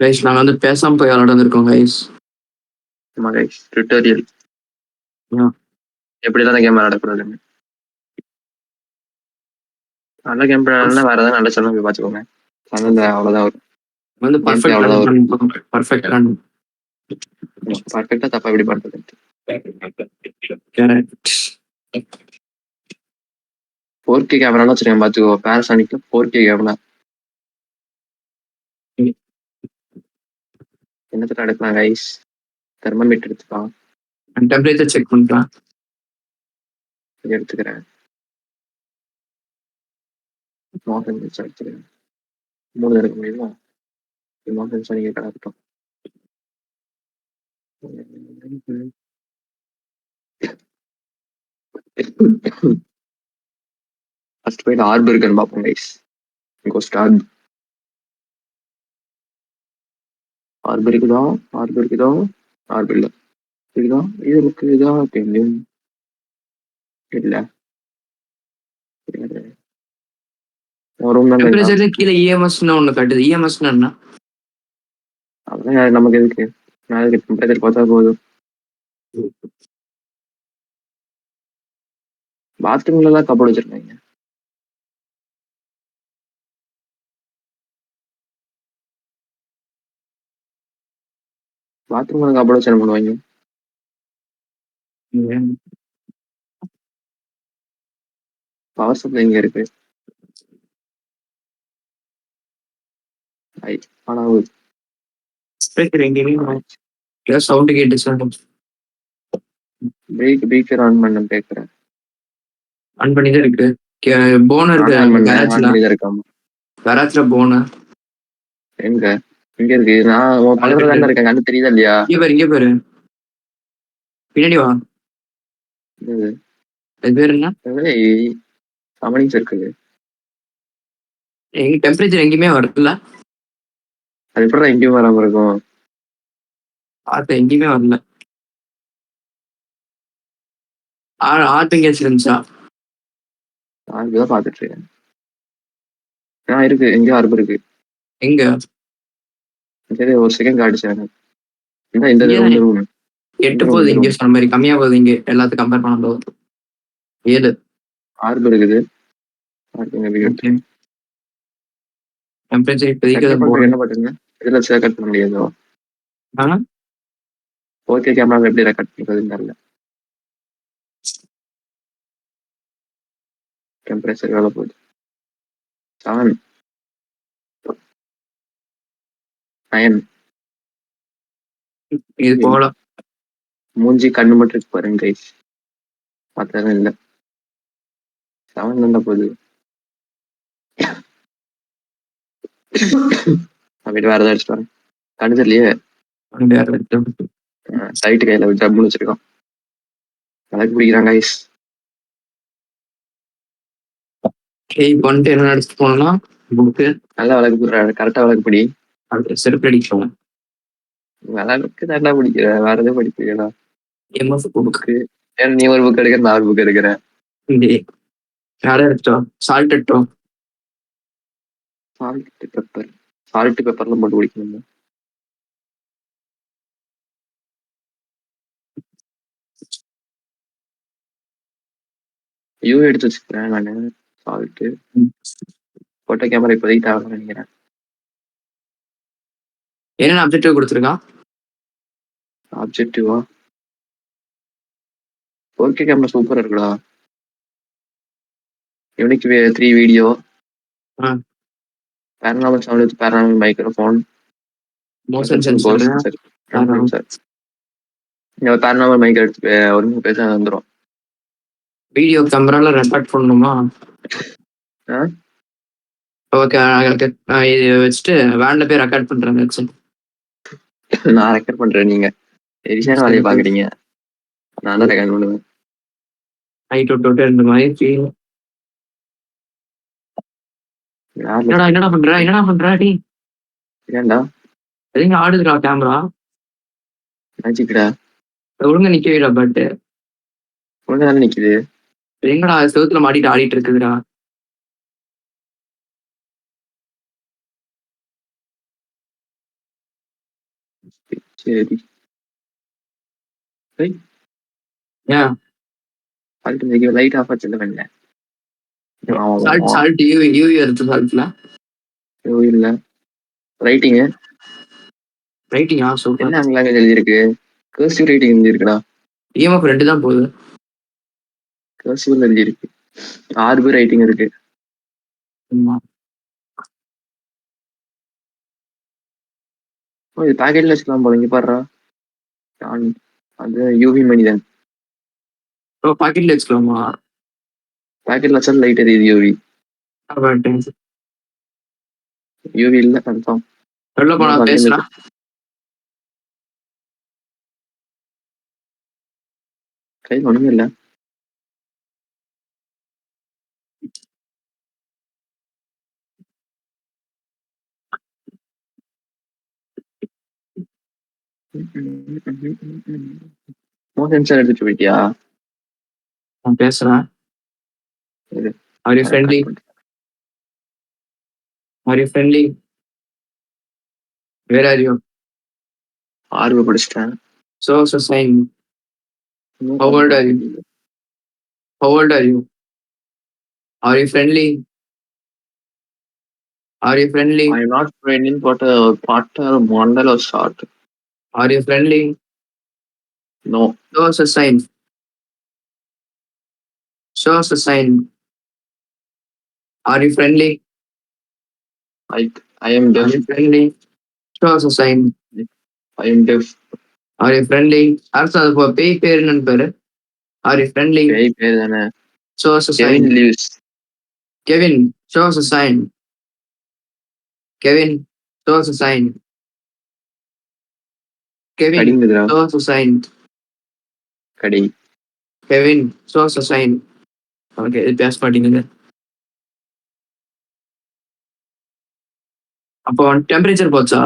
Guys நாங்க வந்து பேசாம போய் விளையாட வந்திருக்கோம் கைஸ். ஆமா கைஸ், டுட்டோரியல் எப்படிதான் அந்த கேம் விளையாடக்கூடாதுன்னு. நல்ல கேம் விளையாடனா வேற ஏதாவது நல்ல சேனல் போய் பார்த்துக்கோங்க. அதனால அவ்வளோதான் வரும். வந்து Gameplay பர்ஃபெக்ட் அவ்வளோதான் வரும். பர்ஃபெக்ட் பர்ஃபெக்டா தப்பா எப்படி பண்றது? கரெக்ட். 4K கேமரான்னு வச்சிருக்கேன் பார்த்துக்கோ. பேராசானிக்ல 4K கேமரா என்னத்துல எடுக்கலாம் கைஸ்? தெர்மோமீட்டர் எடுத்துக்கலாம். டெம்பரேச்சர் செக் பண்றேன். எடுத்துக்கிறேன். மோகன் எடுத்துக்கிறேன். 3 எடுக்க முடியுமா? மோகன் நீங்க கிடக்கட்டும். ஃபர்ஸ்ட் போயிட்டு ஆர்பர் இருக்குன்னு பார்ப்போம் கைஸ். ஆர்பர் இருக்குதா? ஆர்பர் இல்ல. இருக்குதா? இது இருக்குதா? தெரியும் இல்ல. டெம்பரேச்சர்ல கீழே இஎம்எஸ்னு ஒண்ணு காட்டுது. இஎம்எஸ்னா என்ன? அதான் நமக்கு எதுக்கு? நான் அதுக்கு டெம்பரேச்சர் பார்த்தா போதும். பாத்ரூம்ல தான் கபோர்டு வச்சிருக்காங்க. பாத்ரூம்ல கபோர்டு வச்சு என்ன பண்ணுவாங்க? பவர் சப்ளை இங்க இருக்கு. ஆனா சவுண்ட் கேட்டுச்சு. பீக்கர் ஆன் பண்ண கேக்குறேன். ஆன் பண்ணி தான் இருக்கு. போன் இருக்கு கராச்ல போன எங்க இங்க இருக்கு. நான் பக்கத்துல தானே இருக்கேன். கண்ணு தெரியுதா இல்லையா? இங்க பாரு பின்னாடி வா. இது பேர் என்ன? சமனிங்ஸ் இருக்குது. எங்க டெம்பரேச்சர் எங்கேயுமே வரல. அது எப்படி எங்கேயும் வராம இருக்கும்? பார்த்த எங்கேயுமே வரல. ஆர்ட் எங்கேயாச்சும் இருந்துச்சா? ஆர்பர் பாத்துட்டு இருக்கேன். இருக்கு. எங்கேயோ ஆர்பர் இருக்கு. எங்க? சரி ஒரு செகண்ட் காட்டுச்சு. இந்த 8 போகுது இங்க சொன்ன மாதிரி. கம்மியா போகுது இங்க எல்லாத்துக்கும் கம்பேர் பண்ணும்போது. 7 ஆர்பர் இருக்குது. டெம்பரேச்சர் இப்போதைக்கு என்ன பண்ணுங்க? இதுல ரெக்கார்ட் பண்ண முடியாதோ? ஓகே கேமரா எப்படி ரெக்கார்ட் பண்றதுன்னு தெரியல. டெம்பரேச்சர் எவ்வளவு போகுது? 7 9. இது போல மூஞ்சி கண்ணு மட்டும் இருக்கு பாருங்க கைஸ். மத்ததெல்லாம் இல்ல. 7 தானே போகுது. வேற ஏதாவது அடிச்சுட்டு வரேன். கண்ணு தெரியலையே. சைட்டு கையில ஜம்முன்னு வச்சிருக்கோம். விளக்கு பிடிக்கிறாங்க கைஸ். என்ன அடிச்சுட்டு போனா புக்கு நல்லா விளக்கு பிடிக்கிறாரு. கரெக்டா விளக்கு பிடி. செருப்பு அடிக்கலாம். விளக்கு தாண்டா பிடிக்கிற. வேற எதுவும் படிக்கிறா? புக்கு. நீ ஒரு புக் எடுக்கிற, நான் ஒரு புக் எடுக்கிறேன். யாரை எடுத்தோம்? சால்ட் எடுத்தோம். சால்ட் பெப்பர்லாம் போட்டு குடிக்கணும். யூ எடுத்து வச்சுக்கிறேன் நானு. சால்ட் போட்டோ கேமரா இப்போதைக்கு தேவை நினைக்கிறேன். என்னென்ன அப்ஜெக்டிவ் கொடுத்துருக்கான்? ஆப்ஜெக்டிவா? ஓகே கேமரா சூப்பரா இருக்குடா. யூனிக் 3 வீடியோ, பேரனாமல் சவுண்ட் வித் பேரனாமல் மைக்ரோஃபோன், மோஷன் சென்சார். பேரனாமல் மைக் எடுத்து ஒரு பேச வந்துடும். வீடியோ கேமரால ரெக்கார்ட் பண்ணணுமா? ஓகே இது வச்சுட்டு வேன்ல போய் ரெக்கார்ட் பண்றேன். நான் ரெக்கார்ட் பண்றேன். நீங்க எரிசான வேலையை பாக்குறீங்க. நான் தான் ரெக்கார்ட் பண்ணுவேன். ஹைட் விட்டு இந்த மாதிரி. என்னடா பண்ற டி? ஏன்டா எதுங்க ஆடுதுடா கேமரா? மேஜிக்டா. ஒழுங்கா நிக்கவேடா. பட் ஒழுங்கா தானே நிக்குது. எங்கடா செவுத்துல மாட்டிட்டு ஆடிட்டு இருக்குதுடா. சரி. ஏன் லைட் ஆஃப் ஆச்சு பண்ணல. சால்ட் யூவி வருது சால்ட்ல இல்ல ரைட்டிங் ரைட்டிங்கா சூப்பர். என்ன லாங்குவேஜ் எழுதிருக்கு? Cursive writing எழுதிருக்குடா. இஎம்எஃப் 2 தான் போகுது. கர்சிவ்ல எழுதிருக்கு. 6 பேர் ரைட்டிங் இருக்கு. இது பாக்கெட்ல வச்சுக்கலாம் போல. இங்க பாடுறா அது யூவி மனிதன். பாக்கெட்ல வச்சுக்கலாமா? பாக்கெட்ல வச்சா லைட் எரியுது யூவி. யூவி இல்ல கன்ஃபார்ம். சொல்ல போனா பேசுறா. கை ஒண்ணுமே இல்ல. சென்சார் எடுத்துட்டு போயிட்டியா? நான் பேசுறேன். Are you friendly? Are you friendly? Where are you? ஆர்வ படிச்சிட்டேன். So sign. How old are you? How old are you? Are you friendly? Are you friendly? I am not friendly but a partner model or short. Are you friendly? No. Show us a sign. Show us a sign. Are you friendly? I am deaf. Are you friendly? Show us a sign. I am deaf. Are you friendly? அடுத்து பேய் பேர் என்னன்னு பேரு? Are you friendly? பேய் பேர் தானே. Show us a sign. Kevin Lewis. Kevin, show us a sign. Kevin, show us a sign. Kevin, show us a sign. கடி. Kevin, show us a sign. Okay, இது பேச மாட்டேங்குது. அப்போ டெம்பரேச்சர் போச்சா?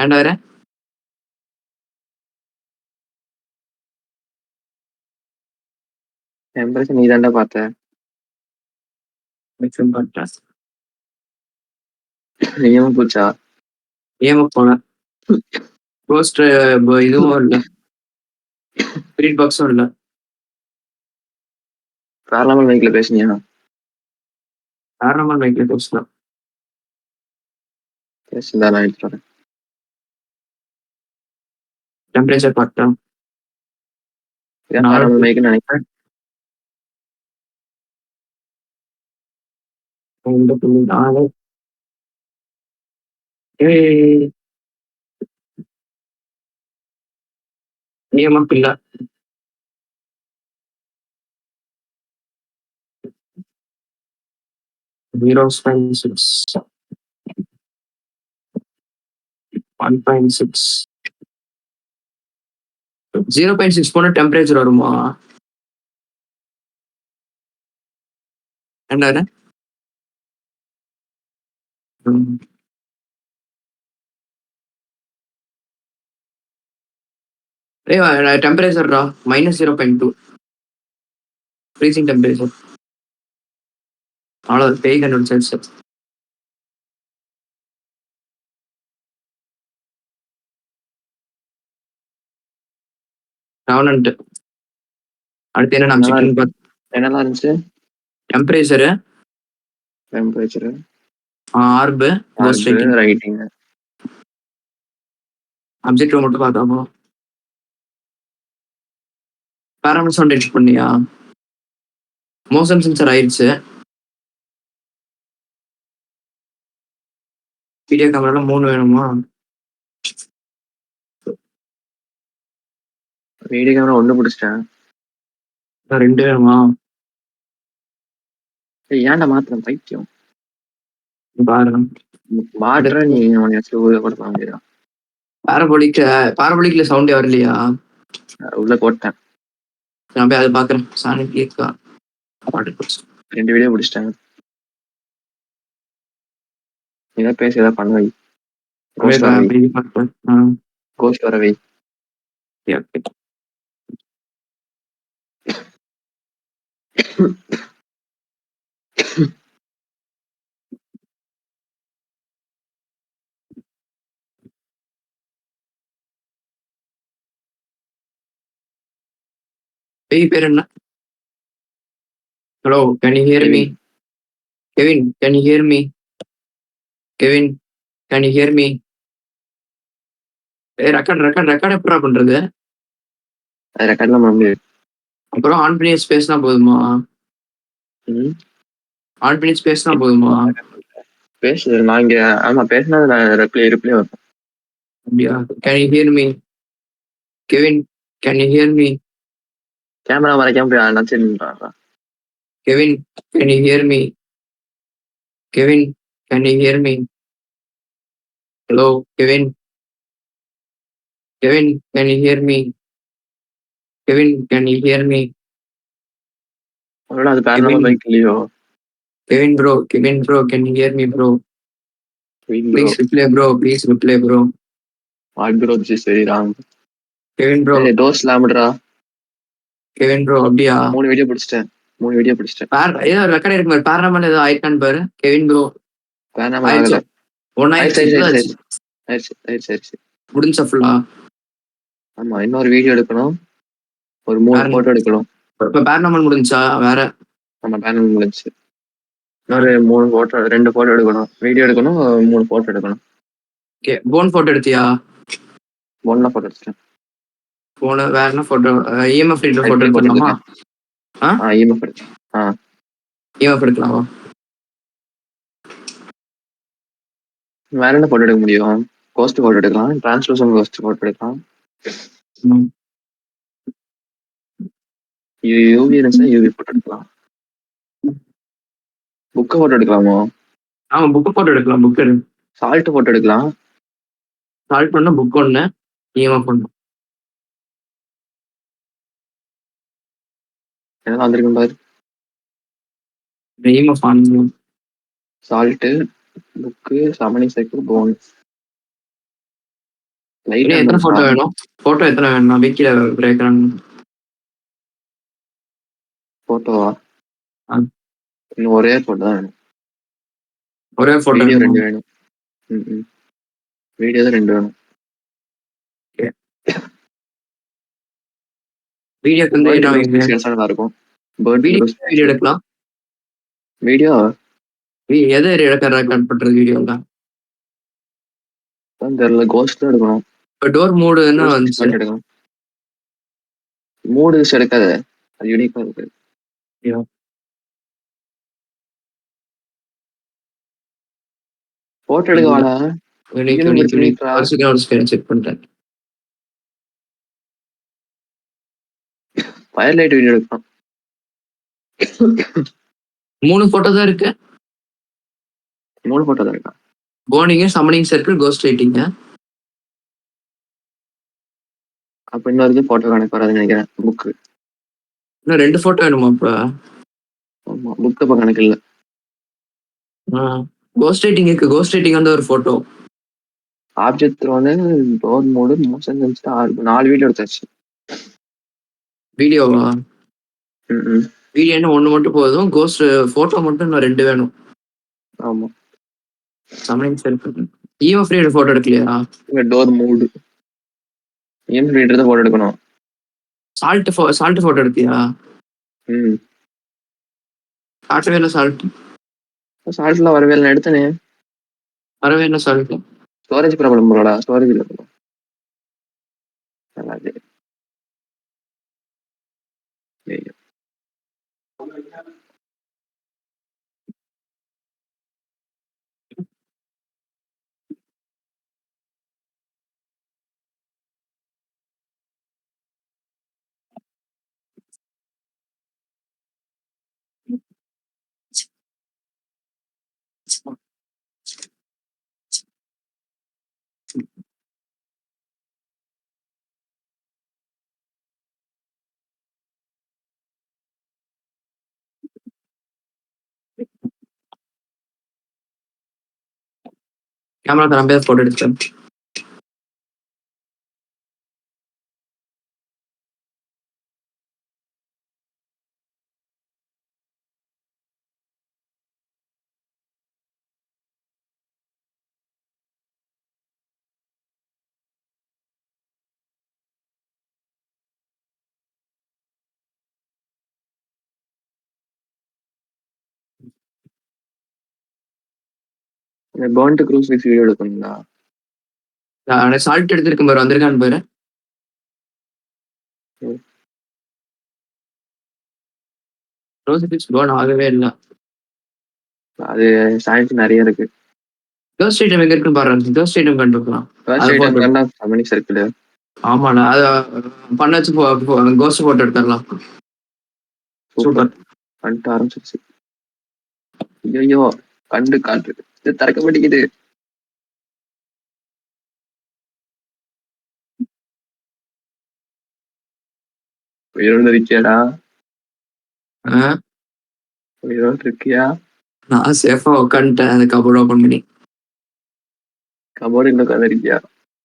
ஏன்டா வேற டெம்பரேச்சர் நீ தாண்டா பார்த்த. ஏன் போச்சா? ஏமா போன போஸ்ட் இதுவும் இல்ல, ஸ்பிரிட் பாக்ஸும் இல்ல. பேரலாமல் மைக்ல பேசுனியா? பேரலாமல் மைக்ல பேசலாம். பேசுதா நான் எடுத்துறேன். டெம்பரேச்சர் பார்த்தா பேரலாமல் மைக் நினைக்கிறேன். 2.4. EMF இல்ல. Zero 1.6 0.6 போன டெம்பரேச்சர் வருமா? என்ன டெம்பரேச்சர்டா -0.2 ஃப்ரீசிங் டெம்பரேச்சர். அவ்வளோ பேய் கண்டுபிடிச்சாச்சு. ரெவனன்ட் அடுத்து என்ன நம்ம என்னலாம் இருந்துச்சு? டெம்பரேச்சர், ஆர்ப், கோஸ்ட் ரைட்டிங், அப்ஜெக்டிவ் மட்டும் பார்த்தாமோ. பேராமீட்டர் சவுண்ட் எடிட் பண்ணியா? மோஷன் சென்சர் ஆயிடுச்சு. வீடியோ கேமரால 3 வேணுமா? வீடியோ கேமரா 1 பிடிச்சிட்டேன். 2 வேணுமா? ஏன்டா மாத்திரம் பைத்தியம் பாருங்க. மாற்ற நீ உபயோகப்படுத்த முடியாது. பாரபோலிக்ல சவுண்டே வரலையா? உள்ள போட்டேன். நான் போய் அதை பாக்குறேன். சாணி கேட்கா 2 வீடியோ பிடிச்சிட்டாங்க. ஏதாவது பேச ஏதாவது பண்ண வை. கோஸ்ட் வர வை. பேய் பேர் என்ன? Hello, can you hear me? Kevin, can you hear me? Kevin, can you hear me? Record எப்படிடா பண்றது? அது ரெக்கார்ட்லாம் பண்ண முடியாது. அப்புறம் ஆன் பண்ணி பேசினா போதுமா? ம். ஆன் பண்ணி பேசினா போதுமா? பேசு. நான் இங்க ஆமா பேசினா ரிப்ளை வரும். அப்படியா? Can you hear me? Kevin, can you hear me? Camera மறைக்காம போய் நினச்சிருந்தா. Kevin, can you hear me? Kevin, can you hear me? Hello, Kevin. Kevin, can you hear me? Kevin, can you hear me? ஒருவேளை அது பேரனாம bike இல்லையோ? Kevin bro, can you hear me bro? Bro Please reply bro. What bro this is very wrong. Kevin bro, ஏய் டோஸ் லாம்டா. Kevin bro அப்படியா? 3 video பிடிச்சிட்டேன். ஏதோ ரெக்கார்ட் இருக்கு பாரு, பேரனாமல் ஏதோ ஆயிருக்கான்னு பாரு. கெவின் ப்ரோ பேரனாம ஆயிடுச்சு. ஆகல. ஆயிடுச்சு. ஆயிடுச்சு. முடிஞ்சா ஃபுல்லா? ஆமா, இன்னொரு வீடியோ எடுக்கணும். ஒரு 3 போட்டோ எடுக்கணும். இப்ப பேரனாமல் முடிஞ்சா வேற? நம்ம பேனல் முடிஞ்சு இன்னொரு 2 போட்டோ எடுக்கணும். வீடியோ எடுக்கணும், 3 போட்டோ எடுக்கணும். போன் போட்டோ எடுத்தியா? போன்லாம் போட்டோ எடுத்துட்டேன். போன வேற என்ன போட்டோ? இஎம்எஃப் போட்டோ போட்டோ எடுத்துடலாமா? எடுத்துருக்கேன். இஎம்எஃப் எடுத்து இஎம்எஃப் எடுக்கலாமா? வேற என்ன போட்டோ எடுக்க முடியும்? கோஸ்ட் போட்டோ எடுக்கலாம், டிரான்ஸ்லூசன் கோஸ்ட் போட்டோ எடுக்கலாம். யூவி இருந்துச்சா யூவி போட்டோ எடுக்கலாம். புக்கை போட்டோ எடுக்கலாமோ? ஆமா, புக் போட்டோ எடுக்கலாம். புக் எடு. சால்ட் போட்டோ எடுக்கலாம். சால்ட் பண்ண புக் ஒண்ணு, இஎம்எஃப் ஒண்ணு. என்ன வந்திருக்கும் பாரு. EMF on. சால்ட்டு, புக்கு, சமணி சைக்கிள், போன். லைட் இன்னும் எத்தனை போட்டோ வேணும்? போட்டோ எத்தனை வேணும்? நான் வீக்கில பிரேக்கிறாங்க. போட்டோவா? இன்னும் ஒரே போட்டோ தான் வேணும். ஒரே போட்டோ வீடியோ வேணும். 2 வேணும். வீடியோ தான் 2 வேணும். வீடியோக்கு வந்து என்ன நல்லா இருக்கும். வீடியோ எடுக்கலாம். வீடியோ எது ரெக்கார்ட் பண்றது வீடியோல? தெரியல, கோஸ்ட் தான் எடுக்கணும். இப்போ டோர் மூடுன்னு வந்துச்சு. எடுக்கணும். மூடு எடுக்காத, அது யூனிக்கா இருக்கு. போட்டோ எடுக்க வாடா. செக் பண்ணிட்டேன். ஃபயர் லைட் வீடியோ எடுக்கலாம். 3 போட்டோ தான் இருக்கு. 3 போட்டோ தான் இருக்கா? போனிங், சம்மனிங் சர்க்கிள், கோஸ்ட் லைட்டிங். அப்ப இன்னொரு போட்டோ கணக்கு வராதுன்னு நினைக்கிறேன். புக்கு இன்னும் 2 போட்டோ வேணுமா இப்ப? ஆமா, புக் அப்ப கணக்கு இல்ல. கோஸ்ட் லைட்டிங் இருக்கு. கோஸ்ட் லைட்டிங் வந்து ஒரு போட்டோ. ஆப்ஜெக்ட் வந்து door mode, motion sensor, 4 video எடுத்தாச்சு. வீடியோவா? வீடியோ என்ன 1 மட்டும் போதும். கோஸ்ட் போட்டோ மட்டும் இன்னும் 2 வேணும். ஆமா, summoning circle. EMF reader photo எடுக்கலையா? டோர் மூடு இஎம்எஃப் ரீடர் தான் போட்டோ எடுக்கணும். சால்ட் போட்டோ எடுத்தியா? காட்டவே இல்லை சால்ட். சால்ட்லாம் வரவே இல்லை, எடுத்தனே வரவே இல்லை சால்ட். ஸ்டோரேஜ் ப்ராப்ளம் போலடா. ஸ்டோரேஜ் இல்லை. கேமரா தரம்பே போட்டோ எடுத்தேன். பர்ன்ட் க்ரூசிஃபிக்ஸ் வீடியோ எடுக்கணுங்களா? சால்ட் எடுத்திருக்கும் பாரு, வந்திருக்கான்னு பாரு. க்ரூசிஃபிக்ஸ் பர்ன் ஆகவே இல்லை. அது சயின்ஸ் நிறைய இருக்கு. கேர்ள்ஸ் ஐட்டம் எங்க இருக்குன்னு பாரு. கேர்ள்ஸ் ஐட்டம் கண்டுக்கலாம். ஃபர்ஸ்ட் ஐட்டம் கண்டா கம்யூனிக் சர்க்கிள். ஆமாண்ணா, அது பண்ண வச்சு கோஸ்ட் போட்டோ எடுத்துடலாம். சூப்பர். பண்ணிட்டு ஆரம்பிச்சிருச்சு. ஐயோ கண்டு காட்டு இது திறக்க மாட்டேங்குது. உயிரோடு இருக்கியாடா? உயிரோடு இருக்கியா? நான் சேஃபா உட்காந்துட்டேன் அந்த கபோர்டு ஓபன் பண்ணி. கபோர்டு இன்னும் உட்காந்து இருக்கியா?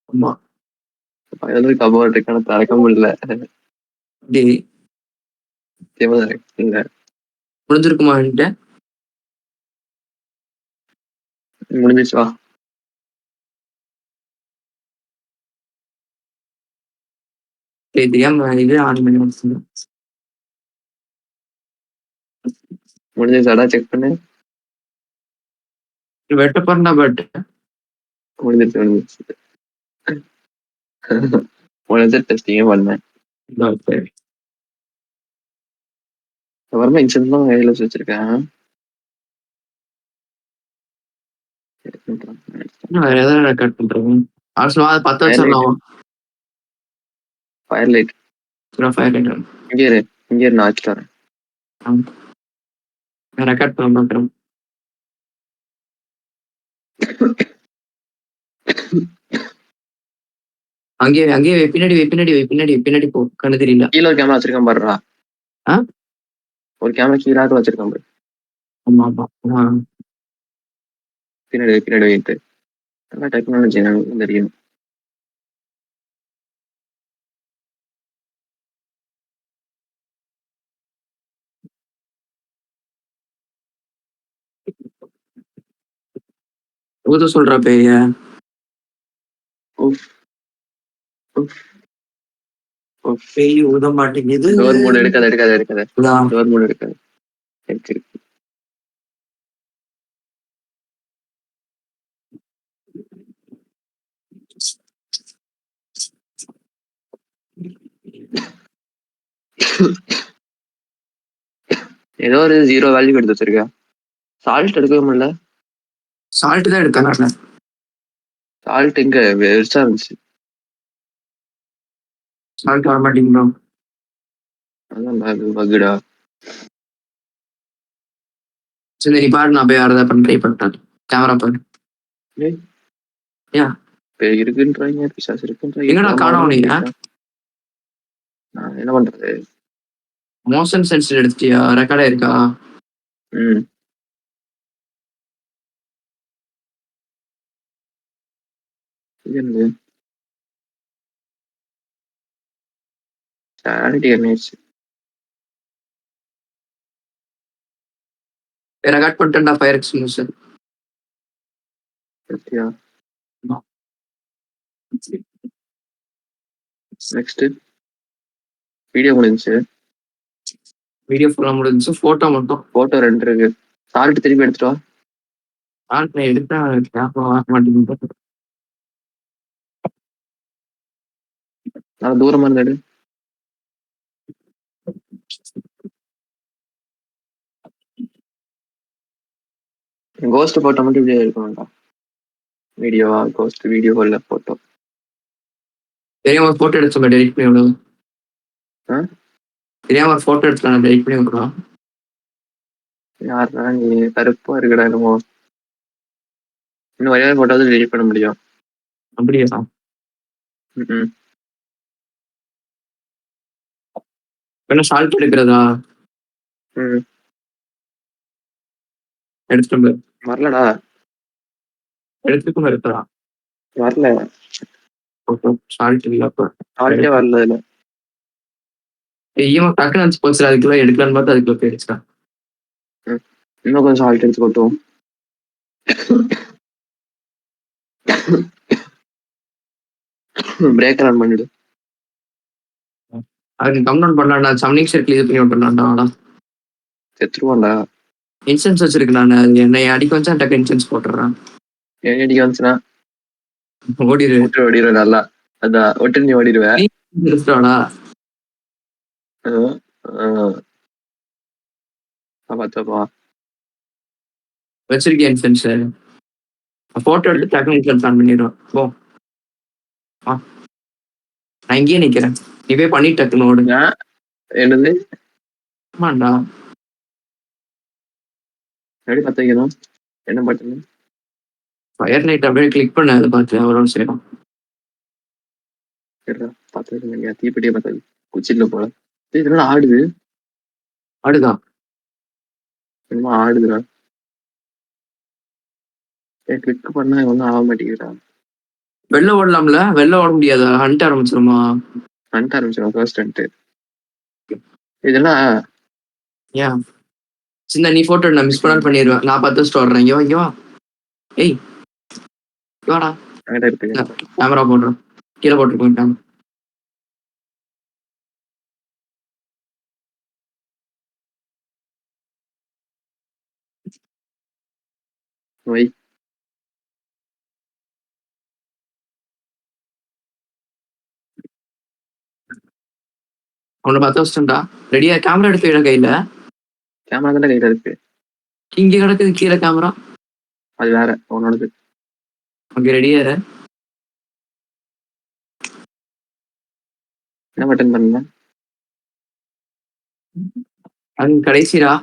ஆமா. கபோர்டு இருக்கான திறக்க முடியல. இல்ல முடிஞ்சிருக்குமா? முடிஞ்சிச்சு. வா இது ஆன் பண்ணி முடிஞ்சிச்சாடா? செக் பண்ணு. வெட்ட போறா பட் முடிஞ்சிருச்சு முடிஞ்சு டெஸ்டிங்கே பண்ணேன். அப்புறமா இன்சூரன்ஸ் தான் கையில வச்சிருக்கேன். கட் பண்றேன். 10 வச்சிடலாம். ஃபயர் லைட் இங்கே நான் வச்சுட்டு வரேன். ரெக்கார்ட் பண்ண மாட்டேன். அங்கேயே பின்னாடி போ. கண்ணு தெரியல. கீழே ஒரு கேமரா வச்சிருக்கேன் பாருடா. ஒரு கேமரா கீழாக வச்சிருக்கேன் பாரு. ஆமா பின்னாடி வைத்து டெக்னாலஜி எனக்கு தெரியும். ஊத சொல்றா பேய. பேய் ஊத மாட்டேங்குது. டோர் மூட் எடுக்காத. டோர் மூட் எடுக்காத. ஏதோ ஒரு 0 வேல்யூ எடுத்து வச்சிருக்க. சால்ட் எடுக்கவே முடியல. சால்ட் தான் எடுத்தேன். சால்ட் எங்க வெர்ஸா இருந்துச்சு. சால்ட் வர மாட்டேங்குதா? அதான் பக்குடா. சரி நீ பாரு, நான் போய் வேற ஏதாவது ட்ரை பண்ணிட்டேன். கேமரா பாரு. பேய் இருக்குன்றாங்க, பிசாசு இருக்குன்றாங்க. எங்கடா காணோம் நீ? என்ன பண்றது? மோஷன் சென்சர் எடுத்துட்டியா? ரெக்கார்ட் இருக்கா? ரெக்கார்ட் பண்ணிட்டேன்டா ஃபயர் எக்ஸ்டிங்விஷர். நெக்ஸ்ட் வீடியோ முடிஞ்சுச்சு. வீடியோ ஃபுல்லா முடிஞ்சுச்சு. போட்டோ மட்டும். போட்டோ 2 இருக்கு. சால்ட் திருப்பி எடுத்துட்டு வா. சால்ட் நான் எடுத்தா கேமரா வர மாட்டேங்குது. நான் தூரமா இருந்து எடு. கோஸ்ட் போட்டோ மட்டும் இப்படியே இருக்கணும்டா. வீடியோவா? கோஸ்ட் வீடியோ இல்ல போட்டோ. தெரியாம ஒரு போட்டோ எடுத்து டெலிட் பண்ணி விடு. தெரியாம ஒரு போட்டோ எடுத்து நான் டெலிட் பண்ணி விடுறேன். யாருன்னா நீ கருப்பா இருக்கடா என்னமோ. இன்னும் ஒரே போட்டோ தான் டெலிட் பண்ண முடியும். அப்படியா? என்ன சால்ட் எடுக்கிறதா? எடுத்துட்டு வரலடா. எடுத்துக்கும் எடுத்துறா. வரல. சால்ட் இல்ல. அப்ப சால்ட்டே வரல. இல்ல ஐயோ டக்குன்னு போச்சு. அதுக்குள்ள எடுக்கலான்னு பார்த்து அதுக்குள்ள போயிடுச்சா. இன்னும் கொஞ்சம் சால்ட் எடுத்து கொட்டும். பிரேக் ரன் பண்ணிடு. அதுக்கு கம்ப்ளைண்ட் பண்ணலாம்டா. சம்னிங் சர்க்கிள் இது பண்ணி விட்டுலாம்டா. செத்துருவான்டா. இன்சூரன்ஸ் வச்சிருக்கு. நான் என்னை அடிக்க வச்சா டக்கு இன்சூரன்ஸ் போட்டுறேன். ஏடி வந்துச்சுன்னா ஓடிடு. விட்டு ஓடிடுவேன் நல்லா. அதான் விட்டு நீ ஓடிடுவேன். இருக்காடா பார்த்தப்பா வச்சிருக்கேன் சென்சர். போட்டோ எடுத்து டக்குனு பிளான் பண்ணிடுவேன். போ நான் இங்கேயே நிக்கிறேன். நீ போய் பண்ணி டக்குன்னு ஓடுங்க. என்னது ஆமாண்டா எப்படி பத்த வைக்கணும்? என்ன பட்டன்? ஃபயர் நைட் அப்படியே கிளிக் பண்ண அதை பார்த்து அவ்வளோ செய்யணும். பத்த வைக்கணும் தீப்பெட்டியே பத்தாது. குச்சில போல இதெல்லாம் ஆடுது. ஆடுதான் என்னமோ ஆடுதுடா. கிளிக் பண்ணா ஒன்றும் ஆக மாட்டேங்குதுடா. வெளில ஓடலாம்ல? வெளில ஓட முடியாதா? ஹண்ட் ஆரம்பிச்சிருமா? ஹண்ட் ஆரம்பிச்சிடும் ஃபர்ஸ்ட் ஹண்ட். இதெல்லாம் ஏன் சின்ன நீ போட்டோ நான் மிஸ் பண்ணாலும் பண்ணிடுவேன். நான் 10 வச்சுட்டு வர்றேன். இங்கே வா ஏய் வாடா. கேமரா போடுறேன். கீழே போட்டுருக்கோம் கேமரா. வை உன்னை 10 வச்சுட்டா. ரெடியா? கேமரா எடுத்து விட கையில. கேமரா தானே கையில இருக்கு. இங்க கிடக்குது கீழே கேமரா. அது வேற உன்னோடது. ஓகே ரெடியா இரு. என்ன பட்டன் பண்ணல? அது கடைசிடா.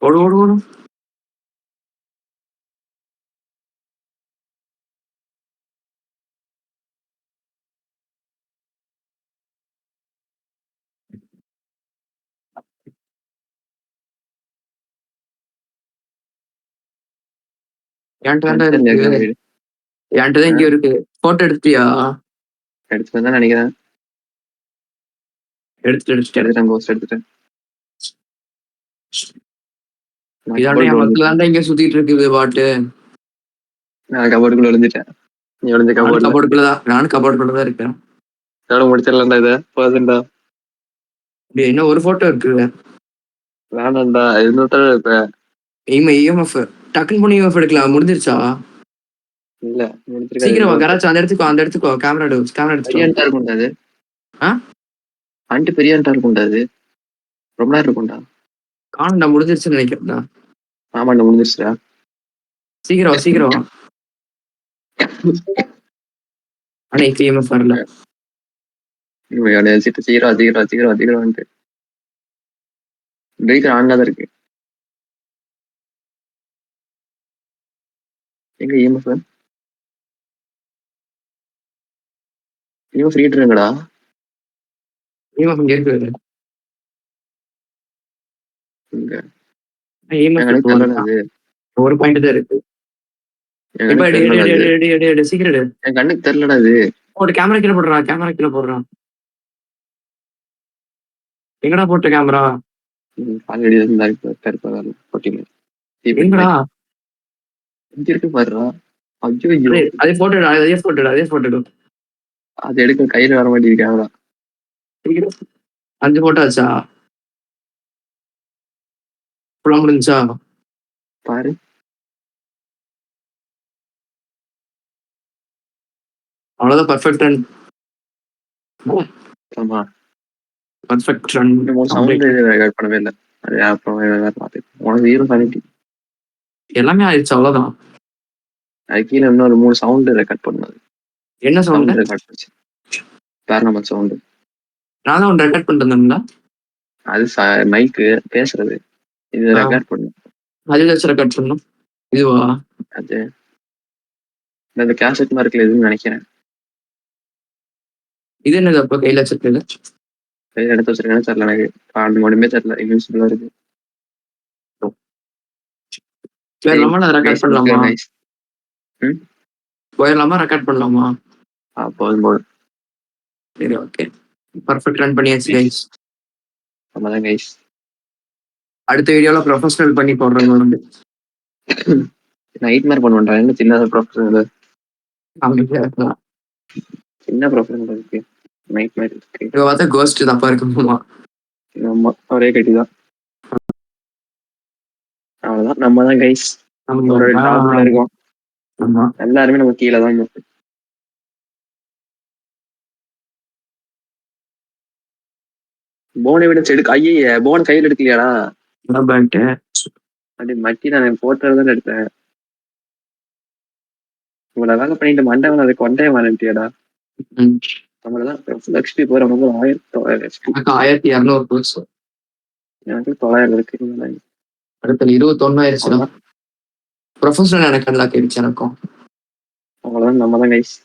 ஓடு ஓடு ஓடு. என்கிட்ட தான் இங்க இருக்கு. போட்டோ எடுத்தியா? எடுத்துட்டு தான் நினைக்கிறேன். எடுத்துட்டேன் கோஸ்ட் எடுத்துட்டேன். இதாண்டா என் மக்கள் தாண்டா இங்க சுத்திட்டு இருக்குது பாட்டு. நான் கபோர்டுக்குள்ள ஒளிஞ்சிட்டேன். நீ ஒளிஞ்ச கபோர்டுக்குள்ளதான். நானும் கபோர்டுக்குள்ளதான் இருக்கேன். நானும் முடிச்சிடலாம்டா இதை. போதுண்டா. இன்னும் ஒரு போட்டோ இருக்கு. வேணாம்டா இன்னொருத்தர இருப்பேன். EMF டக்குன்னு பண்ணி EMF எடுக்கலாம். முடிஞ்சிருச்சா? இல்ல சீக்கிரம் கராச்சு அந்த இடத்துக்கோ கேமரா எடுத்து இருக்கும்டா அது. பெரிய இருக்கும்டா அது. ரொம்ப நேரம் இருக்கும்டா. காணண்டா முடிஞ்சிருச்சுன்னு நினைக்கிறேன்டா. ஆமாண்டா முடிஞ்சிருச்சுடா. சீக்கிரம் ஆனா இப்ப EMF வரல. சீக்கிரம் பிரேக்கர் ஆன்ல தான் இருக்கு. எங்க EMF ஃப்ரீட்டுங்கடா. EMF இங்க இருக்கு. ஒரு பாயிண்ட் தான் இருக்கு. சீக்கிரம் என் கண்ணுக்கு தெரியலடா அது. ஒரு கேமரா கீழே போடுறான். எங்கடா போட்ட கேமரா? ஆல்ரெடி எங்கடா இருக்கு பாருடா. ஐயோ அதே போட்டோ அது எடுக்க கையில வர மாட்டேங்குது கேமரா. 5 போட்டோ ஆச்சா? ஃபுல்லா முடிஞ்சா பாரு. அவ்வளவுதான். Perfect run. ஆமா பர்ஃபெக்ட் ரன். சவுண்ட் ரெக்கார்ட் பண்ணவே இல்லை. அது அப்புறம் உனக்கு 0 சானிட்டி எல்லாமே ஆயிடுச்சு. அவ்வளவுதான். அது கீழே இன்னொரு 3 சவுண்ட் ரெக்கார்ட் பண்ணது. என்ன சவுண்ட் ரெக்கார்ட் பண்ணுச்சு? பேரநாமல் சவுண்ட். நான் தான் ரெக்கார்ட் பண்ணிட்டு. அது மைக்கு பேசுறது. இது ரெக்கார்ட் பண்ணும். அது வச்சு ரெக்கார்ட் பண்ணணும். இதுவா? அது இந்த கேசட் மார்க்ல எதுன்னு நினைக்கிறேன். இது என்னது அப்ப கையில வச்சிருக்கது? கையில எடுத்து வச்சிருக்கேன்னு தெரியல எனக்கு. அது ஒண்ணுமே தெரியல. இன்விசிபிளா இருக்கு. ரெக்கார்ட் பண்ணலாமா? போயிடலாமா? ரெக்கார்ட் பண்ணலாமா? போதும். சரி ஓகே. பர்ஃபெக்ட் ரன் பண்ணியாச்சு கைஸ். ஆமாதான் கைஸ். அடுத்த வீடியோல ப்ரொஃபஷனல் பண்ணி போடுறேன். நைட் மேர் பண்ணுவேன்டா. என்ன சின்ன ப்ரொஃபஷனல். சின்ன ப்ரொஃபஷனல் இருக்கு. நைட் மேர் இருக்கு. கோஸ்ட் தப்பா இருக்கு. ஆமா ஒரே கட்டிதான். அவ்வளவுதான், நம்ம தான் கைஸ் ஒரு டாப்ல இருக்கோம். ஆமா எல்லாருமே நம்ம கீழே தான் இருக்கோம். போனை விட செடுக்கு ஐயே, போன் கையில் எடுக்கலையாடா? பேட்டு அப்படி மட்டி நான் போட்டதான் எடுத்தேன். இவ்வளவு வேலை பண்ணிட்டு மண்டவன் அதை கொண்டே மாட்டேன்ட்டியாடா? நம்மளதான் லக்ஷ்மி போற நம்ம 1900 எனக்கு 1200 போச்சு. எனக்கு 900 இருக்கு. அடுத்த 21 ஆயிடுச்சுன்னா ப்ரொஃபஷனல் எனக்கு அன்லாக் ஆயிடுச்சு எனக்கும். அவ்வளவுதான், நம்ம தான் கைஸ்.